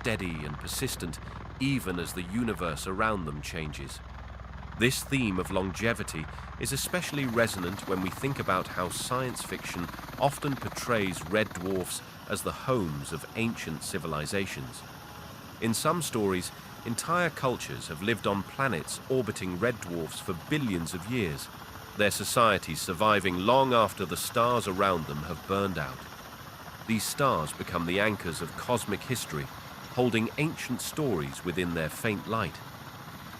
steady and persistent, even as the universe around them changes. This theme of longevity is especially resonant when we think about how science fiction often portrays red dwarfs as the homes of ancient civilizations. In some stories, entire cultures have lived on planets orbiting red dwarfs for billions of years, their societies surviving long after the stars around them have burned out. These stars become the anchors of cosmic history, holding ancient stories within their faint light.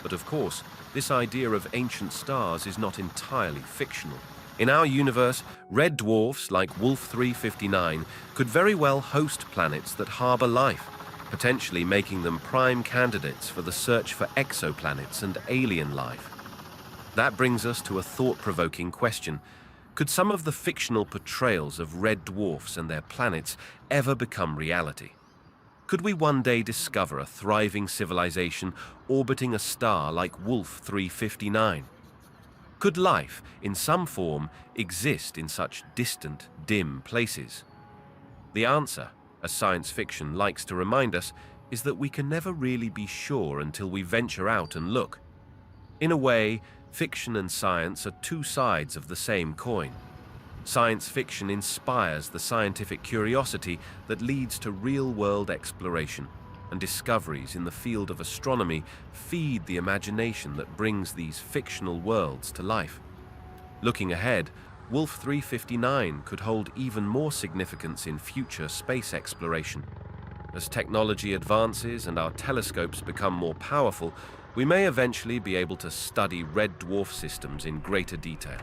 But of course, this idea of ancient stars is not entirely fictional. In our universe, red dwarfs like Wolf 359 could very well host planets that harbor life, potentially making them prime candidates for the search for exoplanets and alien life. That brings us to a thought-provoking question. Could some of the fictional portrayals of red dwarfs and their planets ever become reality? Could we one day discover a thriving civilization orbiting a star like Wolf 359? Could life, in some form, exist in such distant, dim places? The answer, as science fiction likes to remind us, is that we can never really be sure until we venture out and look. In a way, fiction and science are two sides of the same coin. Science fiction inspires the scientific curiosity that leads to real-world exploration, and discoveries in the field of astronomy feed the imagination that brings these fictional worlds to life. Looking ahead, Wolf 359 could hold even more significance in future space exploration. As technology advances and our telescopes become more powerful, we may eventually be able to study red dwarf systems in greater detail.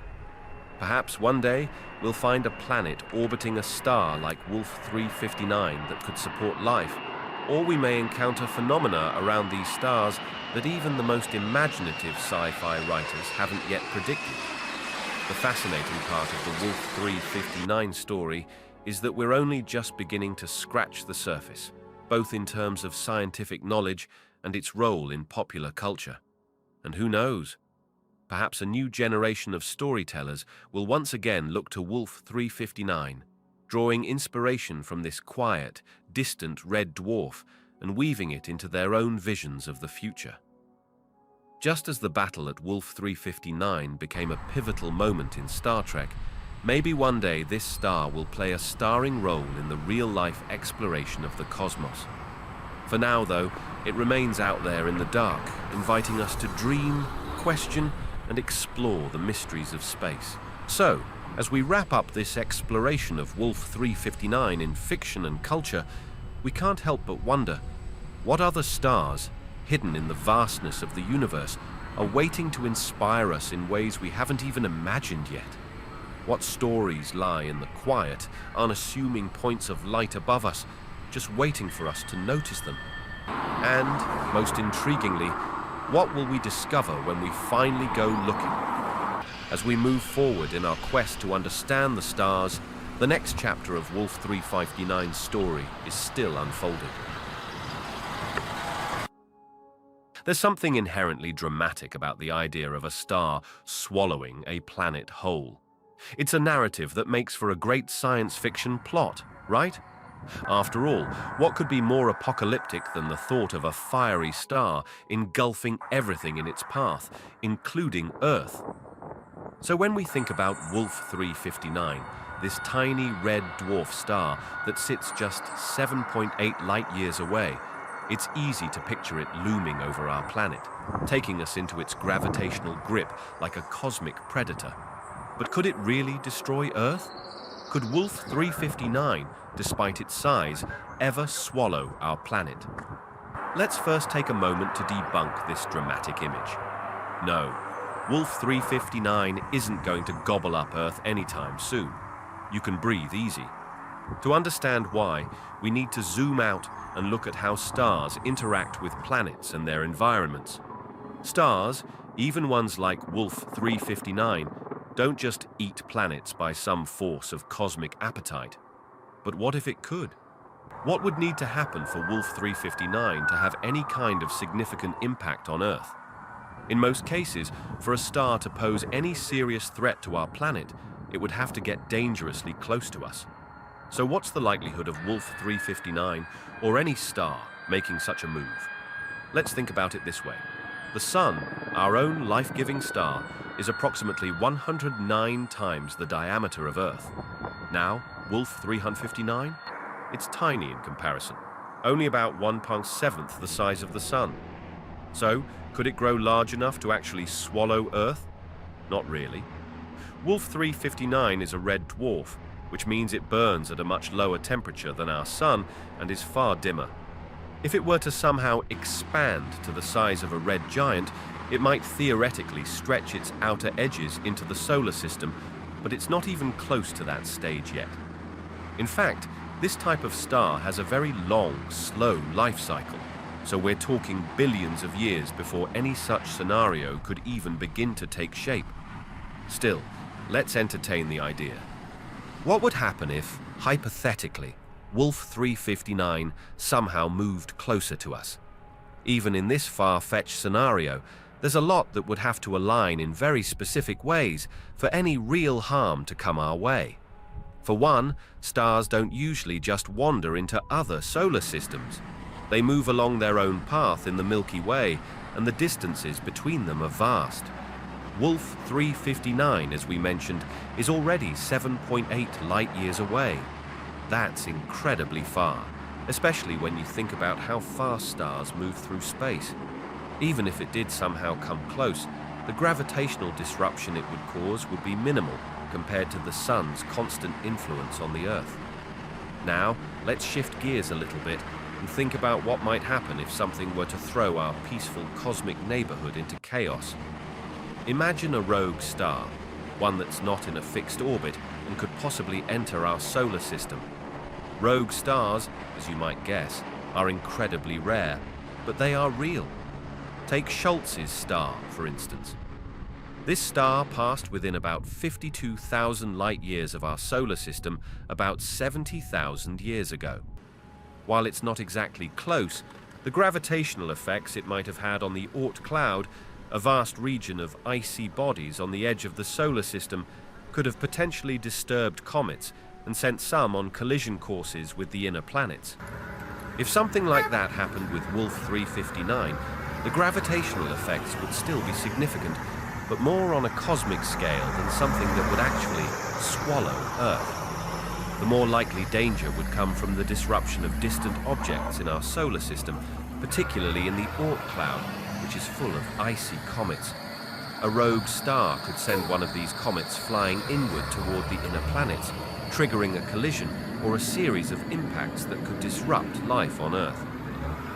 Perhaps one day we'll find a planet orbiting a star like Wolf 359 that could support life, or we may encounter phenomena around these stars that even the most imaginative sci-fi writers haven't yet predicted. The fascinating part of the Wolf 359 story is that we're only just beginning to scratch the surface, both in terms of scientific knowledge and its role in popular culture. And who knows? Perhaps a new generation of storytellers will once again look to Wolf 359, drawing inspiration from this quiet, distant red dwarf and weaving it into their own visions of the future. Just as the battle at Wolf 359 became a pivotal moment in Star Trek, maybe one day this star will play a starring role in the real-life exploration of the cosmos. For now, though, it remains out there in the dark, inviting us to dream, question, and explore the mysteries of space. So, as we wrap up this exploration of Wolf 359 in fiction and culture, we can't help but wonder, what other stars, hidden in the vastness of the universe, are waiting to inspire us in ways we haven't even imagined yet? What stories lie in the quiet, unassuming points of light above us, just waiting for us to notice them? And, most intriguingly, what will we discover when we finally go looking? As we move forward in our quest to understand the stars, the next chapter of Wolf 359's story is still unfolding. There's something inherently dramatic about the idea of a star swallowing a planet whole. It's a narrative that makes for a great science fiction plot, right? After all, what could be more apocalyptic than the thought of a fiery star engulfing everything in its path, including Earth? So when we think about Wolf 359, this tiny red dwarf star that sits just 7.8 light-years away, it's easy to picture it looming over our planet, taking us into its gravitational grip like a cosmic predator. But could it really destroy Earth? Could Wolf 359, despite its size, ever swallow our planet? Let's first take a moment to debunk this dramatic image. No, Wolf 359 isn't going to gobble up Earth anytime soon. You can breathe easy. To understand why, we need to zoom out and look at how stars interact with planets and their environments. Stars, even ones like Wolf 359, don't just eat planets by some force of cosmic appetite. But what if it could? What would need to happen for Wolf 359 to have any kind of significant impact on Earth? In most cases, for a star to pose any serious threat to our planet, it would have to get dangerously close to us. So what's the likelihood of Wolf 359, or any star, making such a move? Let's think about it this way. The Sun, our own life-giving star, is approximately 109 times the diameter of Earth. Now, Wolf 359? It's tiny in comparison, only about 1/7 the size of the Sun. So, could it grow large enough to actually swallow Earth? Not really. Wolf 359 is a red dwarf, which means it burns at a much lower temperature than our Sun and is far dimmer. If it were to somehow expand to the size of a red giant, it might theoretically stretch its outer edges into the solar system, but it's not even close to that stage yet. In fact, this type of star has a very long, slow life cycle, so we're talking billions of years before any such scenario could even begin to take shape. Still, let's entertain the idea. What would happen if, hypothetically, Wolf 359 somehow moved closer to us? Even in this far-fetched scenario, there's a lot that would have to align in very specific ways for any real harm to come our way. For one, stars don't usually just wander into other solar systems. They move along their own path in the Milky Way, and the distances between them are vast. Wolf 359, as we mentioned, is already 7.8 light-years away. That's incredibly far, especially when you think about how fast stars move through space. Even if it did somehow come close, the gravitational disruption it would cause would be minimal compared to the Sun's constant influence on the Earth. Now, let's shift gears a little bit and think about what might happen if something were to throw our peaceful cosmic neighborhood into chaos. Imagine a rogue star, one that's not in a fixed orbit and could possibly enter our solar system. Rogue stars, as you might guess, are incredibly rare, but they are real. Take Schultz's star, for instance. This star passed within about 52,000 light-years of our solar system about 70,000 years ago. While it's not exactly close, the gravitational effects it might have had on the Oort cloud, a vast region of icy bodies on the edge of the solar system, could have potentially disturbed comets and sent some on collision courses with the inner planets. If something like that happened with Wolf 359, the gravitational effects would still be significant, but more on a cosmic scale than something that would actually swallow Earth. The more likely danger would come from the disruption of distant objects in our solar system, particularly in the Oort cloud, which is full of icy comets. A rogue star could send one of these comets flying inward toward the inner planets, triggering a collision or a series of impacts that could disrupt life on Earth.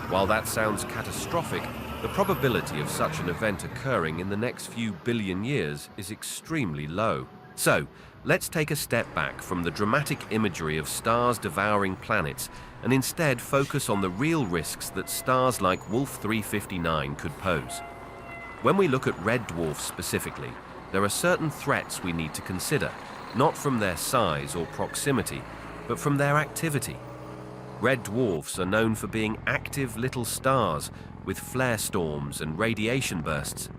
While that sounds catastrophic, the probability of such an event occurring in the next few billion years is extremely low. So, let's take a step back from the dramatic imagery of stars devouring planets and instead focus on the real risks that stars like Wolf 359 could pose. When we look at red dwarfs specifically, there are certain threats we need to consider, not from their size or proximity, but from their activity. Red dwarfs are known for being active little stars with flare storms and radiation bursts.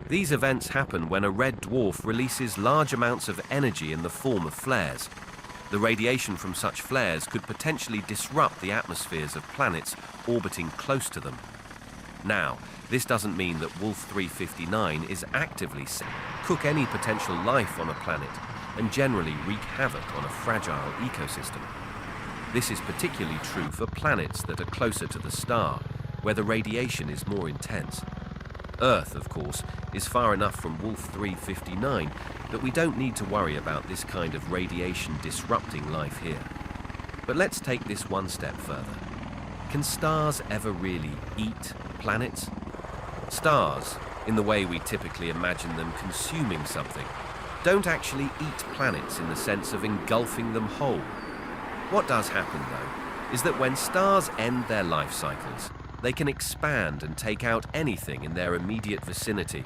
These events happen when a red dwarf releases large amounts of energy in the form of flares. The radiation from such flares could potentially disrupt the atmospheres of planets orbiting close to them. Now, this doesn't mean that Wolf 359 is actively set to cook any potential life on a planet and generally wreak havoc on a fragile ecosystem. This is particularly true for planets that are closer to the star, where the radiation is more intense. Earth, of course, is far enough from Wolf 359 that we don't need to worry about this kind of radiation disrupting life here. But let's take this one step further. Can stars ever really eat planets? Stars, in the way we typically imagine them consuming something, don't actually eat planets in the sense of engulfing them whole. What does happen, though, is that when stars end their life cycles, they can expand and take out anything in their immediate vicinity.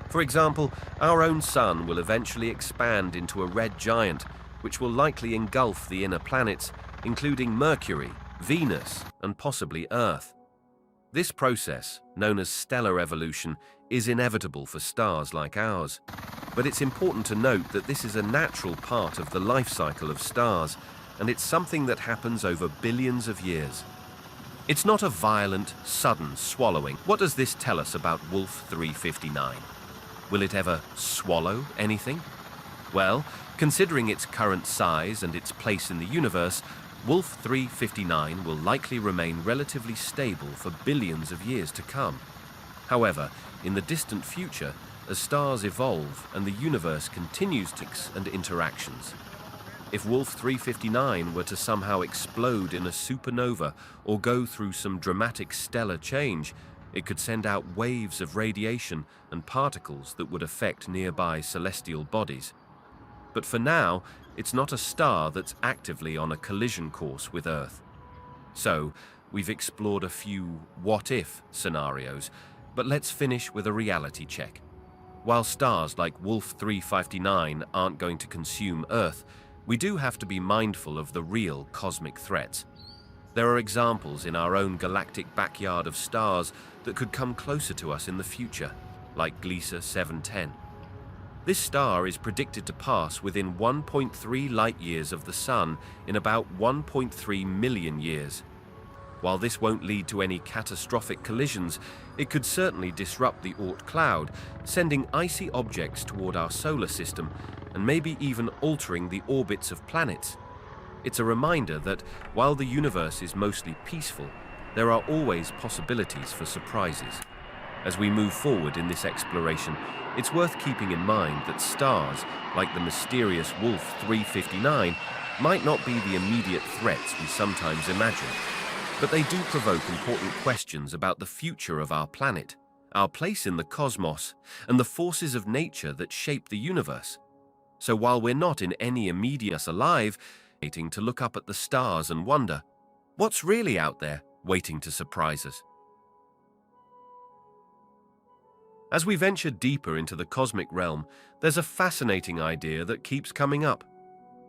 For example, our own sun will eventually expand into a red giant, which will likely engulf the inner planets, including Mercury, Venus, and possibly Earth. This process, known as stellar evolution, is inevitable for stars like ours. But it's important to note that this is a natural part of the life cycle of stars, and it's something that happens over billions of years. It's not a violent, sudden swallowing. What does this tell us about Wolf 359? Will it ever swallow anything? Well, considering its current size and its place in the universe, Wolf 359 will likely remain relatively stable for billions of years to come. However, in the distant future, as stars evolve and the universe continues and interactions, if Wolf 359 were to somehow explode in a supernova or go through some dramatic stellar change, it could send out waves of radiation and particles that would affect nearby celestial bodies. But for now, it's not a star that's actively on a collision course with Earth. So, we've explored a few what-if scenarios, but let's finish with a reality check. While stars like Wolf 359 aren't going to consume Earth, we do have to be mindful of the real cosmic threats. There are examples in our own galactic backyard of stars that could come closer to us in the future, like Gliese 710. This star is predicted to pass within 1.3 light-years of the Sun in about 1.3 million years. While this won't lead to any catastrophic collisions, it could certainly disrupt the Oort cloud, sending icy objects toward our solar system and maybe even altering the orbits of planets. It's a reminder that while the universe is mostly peaceful, there are always possibilities for surprises. As we move forward in this exploration, it's worth keeping in mind that stars, like the mysterious Wolf 359, might not be the immediate threats we sometimes imagine. But they do provoke important questions about the future of our planet, our place in the cosmos, and the forces of nature that shape the universe. So while we're not in any immediate alive, waiting to look up at the stars and wonder, what's really out there waiting to surprise us? As we venture deeper into the cosmic realm, there's a fascinating idea that keeps coming up.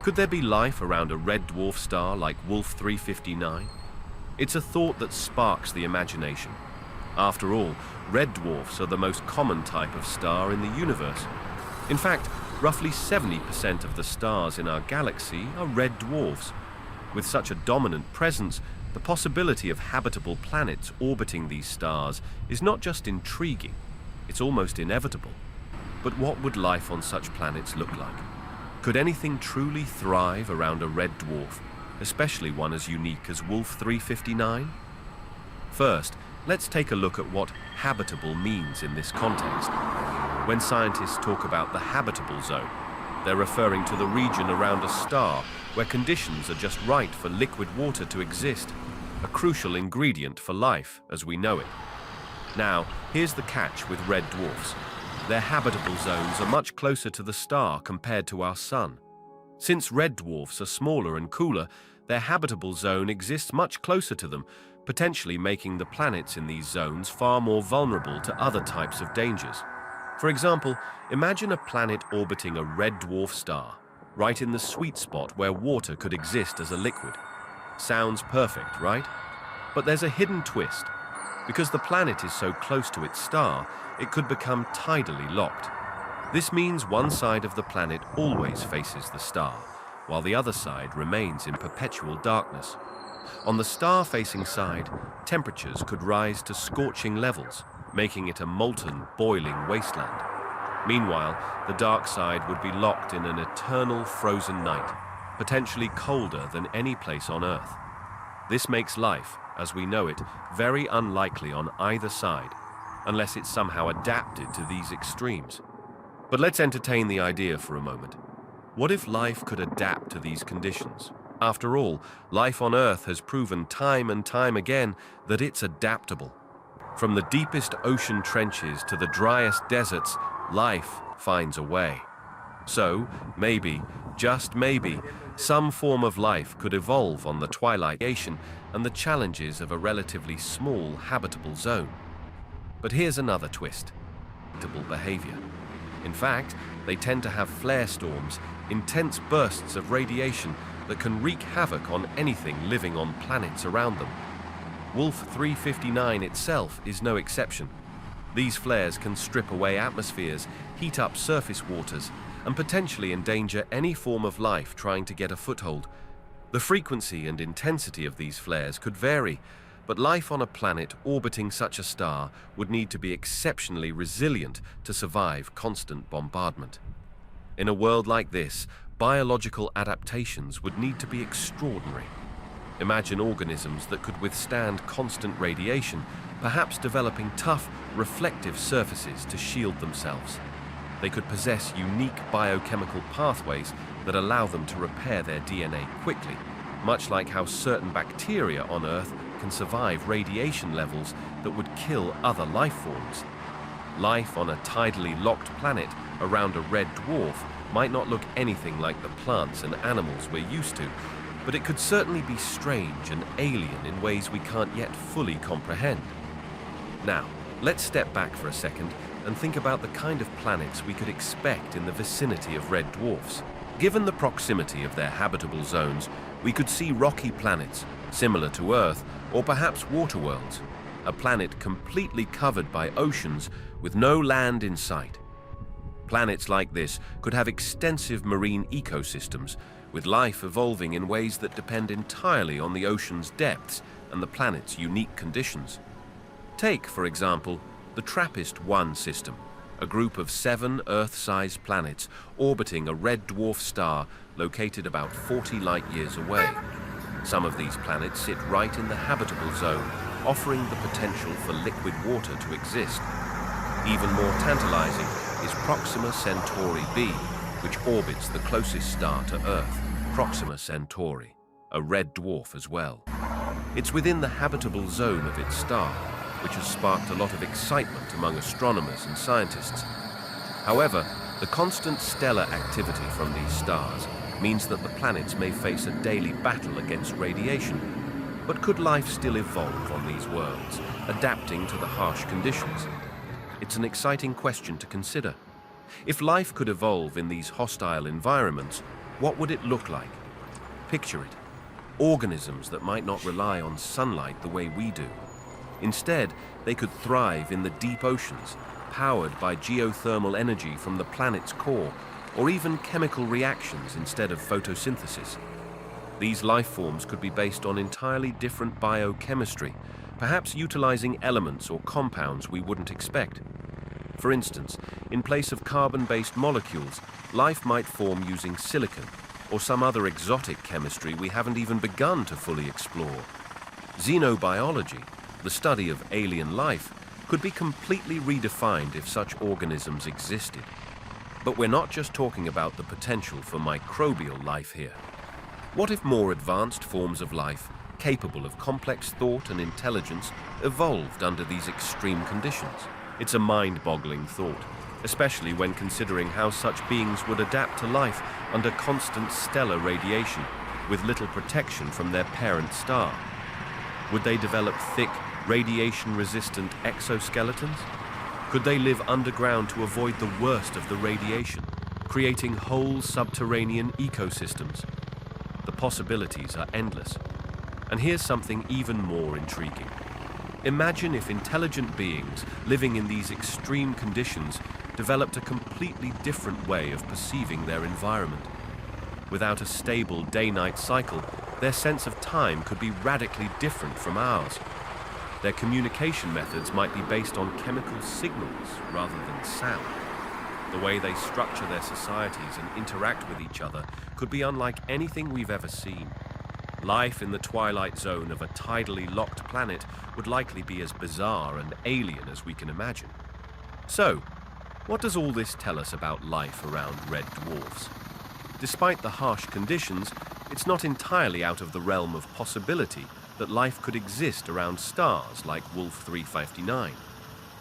Could there be life around a red dwarf star like Wolf 359? It's a thought that sparks the imagination. After all, red dwarfs are the most common type of star in the universe. In fact, roughly 70% of the stars in our galaxy are red dwarfs. With such a dominant presence, the possibility of habitable planets orbiting these stars is not just intriguing, it's almost inevitable. But what would life on such planets look like? Could anything truly thrive around a red dwarf, especially one as unique as Wolf 359? First, let's take a look at what habitable means in this context. When scientists talk about the habitable zone, they're referring to the region around a star where conditions are just right for liquid water to exist, a crucial ingredient for life as we know it. Now, here's the catch with red dwarfs. Their habitable zones are much closer to the star compared to our Sun. Since red dwarfs are smaller and cooler, their habitable zone exists much closer to them, potentially making the planets in these zones far more vulnerable to other types of dangers. For example, imagine a planet orbiting a red dwarf star, right in the sweet spot where water could exist as a liquid. Sounds perfect, right? But there's a hidden twist. Because the planet is so close to its star, it could become tidally locked. This means one side of the planet always faces the star, while the other side remains in perpetual darkness. On the star-facing side, temperatures could rise to scorching levels, making it a molten, boiling wasteland. Meanwhile, the dark side would be locked in an eternal frozen night, potentially colder than any place on Earth. This makes life, as we know it, very unlikely on either side, unless it's somehow adapted to these extremes. But let's entertain the idea for a moment. What if life could adapt to these conditions? After all, life on Earth has proven time and time again that it's adaptable. From the deepest ocean trenches to the driest deserts, life finds a way. So, maybe, just maybe, some form of life could evolve on the twilight ocean and the challenges of a relatively small habitable zone. But here's another twist: habitable behavior. In fact, they tend to have flare storms, intense bursts of radiation that can wreak havoc on anything living on planets around them. Wolf 359 itself is no exception. These flares can strip away atmospheres, heat up surface waters, and potentially endanger any form of life trying to get a foothold. The frequency and intensity of these flares could vary, but life on a planet orbiting such a star would need to be exceptionally resilient to survive constant bombardment. In a world like this, biological adaptations would need to be extraordinary. Imagine organisms that could withstand constant radiation, perhaps developing tough, reflective surfaces to shield themselves. They could possess unique biochemical pathways that allow them to repair their DNA quickly, much like how certain bacteria on Earth can survive radiation levels that would kill other life forms. Life on a tidally locked planet around a red dwarf might not look anything like the plants and animals we're used to, but it could certainly be strange and alien in ways we can't yet fully comprehend. Now, let's step back for a second and think about the kind of planets we could expect in the vicinity of red dwarfs. Given the proximity of their habitable zones, we could see rocky planets, similar to Earth, or perhaps water worlds, a planet completely covered by oceans with no land in sight. Planets like this could have extensive marine ecosystems, with life evolving in ways that depend entirely on the ocean's depths and the planet's unique conditions. Take, for example, the TRAPPIST-1 system, a group of 7 Earth-sized planets orbiting a red dwarf star located about 40 light-years away. Some of these planets sit right in the habitable zone, offering the potential for liquid water to exist. Even more tantalizing is Proxima Centauri b, which orbits the closest star to Earth, Proxima Centauri, a red dwarf as well. It's within the habitable zone of its star, which has sparked a lot of excitement among astronomers and scientists. However, the constant stellar activity from these stars means that the planets may face a daily battle against radiation. But could life still evolve on these worlds, adapting to the harsh conditions? It's an exciting question to consider. If life could evolve in these hostile environments, what would it look like? Picture it. Organisms that might not rely on sunlight the way we do. Instead, they could thrive in the deep oceans, powered by geothermal energy from the planet's core, or even chemical reactions instead of photosynthesis. These life forms could be based on entirely different biochemistry, perhaps utilizing elements or compounds we wouldn't expect. For instance, in place of carbon-based molecules, life might form using silicon, or some other exotic chemistry we haven't even begun to fully explore. Xenobiology, the study of alien life, could be completely redefined if such organisms existed. But we're not just talking about the potential for microbial life here. What if more advanced forms of life, capable of complex thought and intelligence, evolved under these extreme conditions? It's a mind-boggling thought, especially when considering how such beings would adapt to life under constant stellar radiation, with little protection from their parent star. Would they develop thick, radiation-resistant exoskeletons? Could they live underground to avoid the worst of the radiation, creating whole subterranean ecosystems? The possibilities are endless. And here's something even more intriguing. Imagine if intelligent beings living in these extreme conditions developed a completely different way of perceiving their environment. Without a stable day-night cycle, their sense of time could be radically different from ours. Their communication methods might be based on chemical signals rather than sound. The way they structure their societies and interact with each other could be unlike anything we've ever seen. Life in the twilight zone of a tidally locked planet would likely be as bizarre and alien as we can imagine. So, what does all this tell us about life around red dwarfs? Despite the harsh conditions, it's not entirely out of the realm of possibility that life could exist around stars like Wolf 359.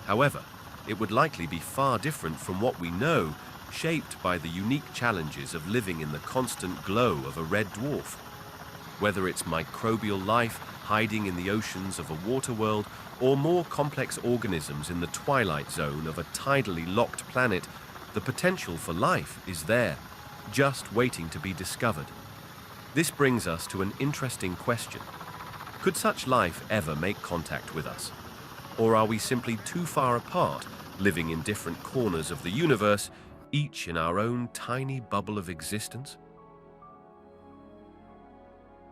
However, it would likely be far different from what we know, shaped by the unique challenges of living in the constant glow of a red dwarf. Whether it's microbial life hiding in the oceans of a water world, or more complex organisms in the twilight zone of a tidally locked planet, the potential for life is there, just waiting to be discovered. This brings us to an interesting question. Could such life ever make contact with us? Or are we simply too far apart, living in different corners of the universe, each in our own tiny bubble of existence?